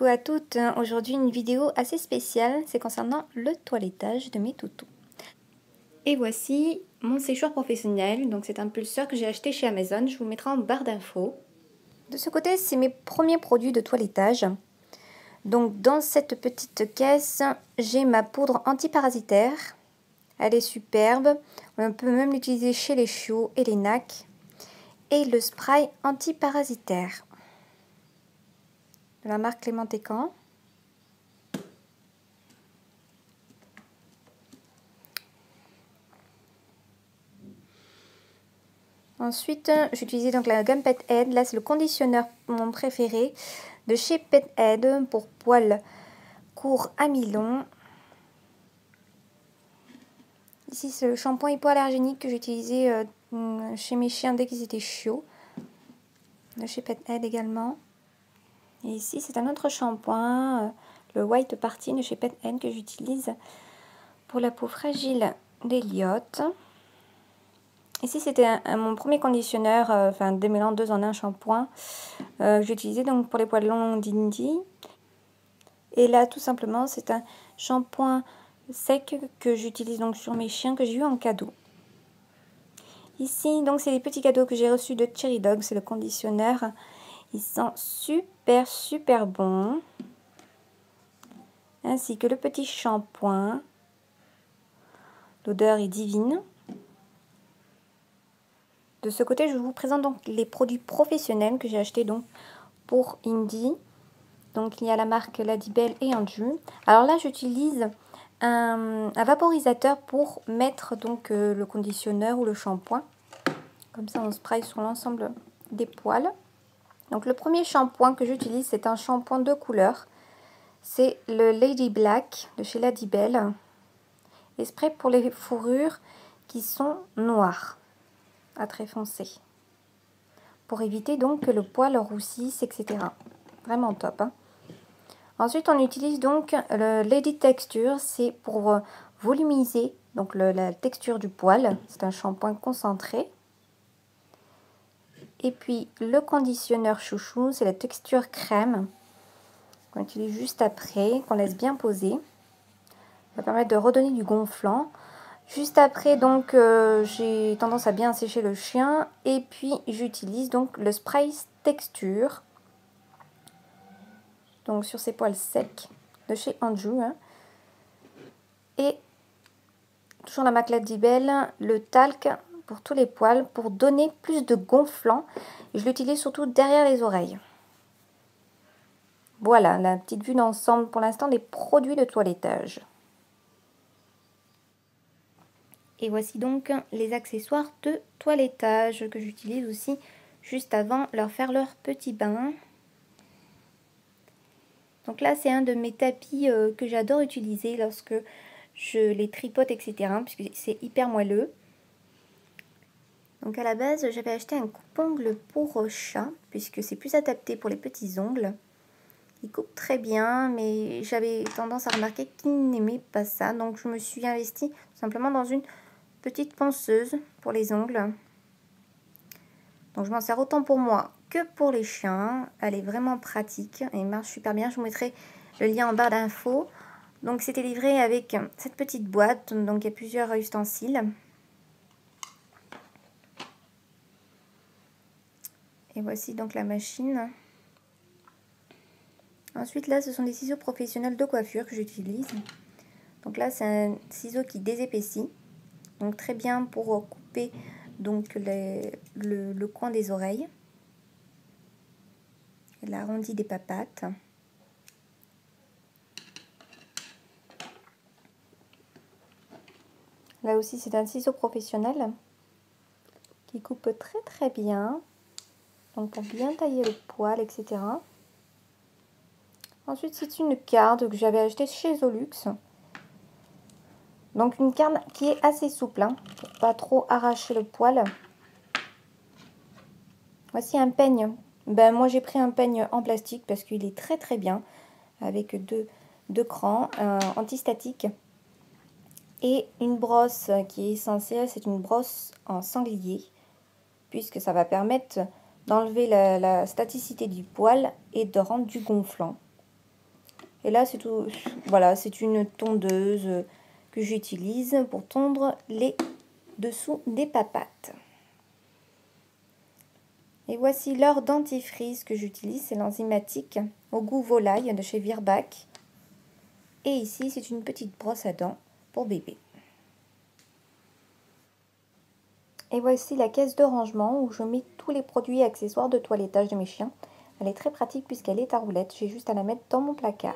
Coucou à toutes, aujourd'hui une vidéo assez spéciale, c'est concernant le toilettage de mes toutous. Et voici mon séchoir professionnel, donc c'est un pulseur que j'ai acheté chez Amazon, je vous le mettrai en barre d'infos. De ce côté, c'est mes premiers produits de toilettage. Donc dans cette petite caisse, j'ai ma poudre antiparasitaire. Elle est superbe, on peut même l'utiliser chez les chiots et les nacs. Et le spray antiparasitaire de la marque Clément Écan. Ensuite, j'ai utilisé donc la gamme Pet Head. Là, c'est le conditionneur mon préféré de chez Pet Head pour poils courts à mi-long. Ici, c'est le shampoing hypoallergénique que j'ai utilisé chez mes chiens dès qu'ils étaient chiots. De chez Pet Head également. Et ici, c'est un autre shampoing, le White Party de chez Pet Head que j'utilise pour la peau fragile d'Eliott. Ici, c'était mon premier conditionneur, enfin démêlant 2 en 1 shampoing que j'utilisais donc pour les poils longs d'Indy. Et là, tout simplement, c'est un shampoing sec que j'utilise donc sur mes chiens que j'ai eu en cadeau. Ici, donc, c'est les petits cadeaux que j'ai reçus de Cherry Dog, c'est le conditionneur. Ils sont super bons. Ainsi que le petit shampoing. L'odeur est divine. De ce côté, je vous présente donc les produits professionnels que j'ai achetés donc pour Indy. Donc il y a la marque Ladybel et Anju. Alors là, j'utilise un vaporisateur pour mettre donc le conditionneur ou le shampoing. Comme ça, on spray sur l'ensemble des poils. Donc le premier shampoing que j'utilise, c'est un shampoing de couleur. C'est le Lady Black de chez Ladybel. Et spray pour les fourrures qui sont noires, à très foncé. Pour éviter donc que le poil roussisse, etc. Vraiment top, hein. Ensuite, on utilise donc le Lady Texture, c'est pour volumiser donc la texture du poil. C'est un shampoing concentré. Et puis le conditionneur chouchou, c'est la texture crème qu'on utilise juste après, qu'on laisse bien poser. Ça va permettre de redonner du gonflant. Juste après, donc, j'ai tendance à bien sécher le chien. Et puis, j'utilise donc le spray texture. Donc, sur ces poils secs de chez Anju. Hein. Et toujours la marque Ladybel, le talc pour tous les poils pour donner plus de gonflant. Et je l'utilise surtout derrière les oreilles. Voilà, la petite vue d'ensemble pour l'instant des produits de toilettage. Et voici donc les accessoires de toilettage que j'utilise aussi juste avant leur faire leur petit bain. Donc là, c'est un de mes tapis que j'adore utiliser lorsque je les tripote, etc. Puisque c'est hyper moelleux. Donc à la base, j'avais acheté un coupe-ongles pour chat, puisque c'est plus adapté pour les petits ongles. Il coupe très bien, mais j'avais tendance à remarquer qu'il n'aimait pas ça. Donc je me suis investie simplement dans une petite ponceuse pour les ongles. Donc je m'en sers autant pour moi que pour les chiens. Elle est vraiment pratique et marche super bien. Je vous mettrai le lien en barre d'infos. Donc c'était livré avec cette petite boîte. Donc il y a plusieurs ustensiles. Et voici donc la machine. Ensuite là, ce sont des ciseaux professionnels de coiffure que j'utilise. Donc là, c'est un ciseau qui désépaissit. Donc très bien pour couper donc le coin des oreilles et l'arrondi des papates. Là aussi, c'est un ciseau professionnel qui coupe très bien. Donc pour bien tailler le poil, etc. Ensuite, c'est une carde que j'avais achetée chez Zolux. Donc une carde qui est assez souple, hein, pour pas trop arracher le poil. Voici un peigne. Ben, moi j'ai pris un peigne en plastique parce qu'il est très bien. Avec deux crans antistatique. Et une brosse qui est essentielle, c'est une brosse en sanglier. Puisque ça va permettre d'enlever la staticité du poil et de rendre du gonflant. Et là, c'est tout. Voilà, c'est une tondeuse que j'utilise pour tondre les dessous des papates. Et voici leur dentifrice que j'utilise, c'est l'enzymatique au goût volaille de chez Virbac. Et ici, c'est une petite brosse à dents pour bébé. Et voici la caisse de rangement où je mets tous les produits et accessoires de toilettage de mes chiens. Elle est très pratique puisqu'elle est à roulettes, j'ai juste à la mettre dans mon placard.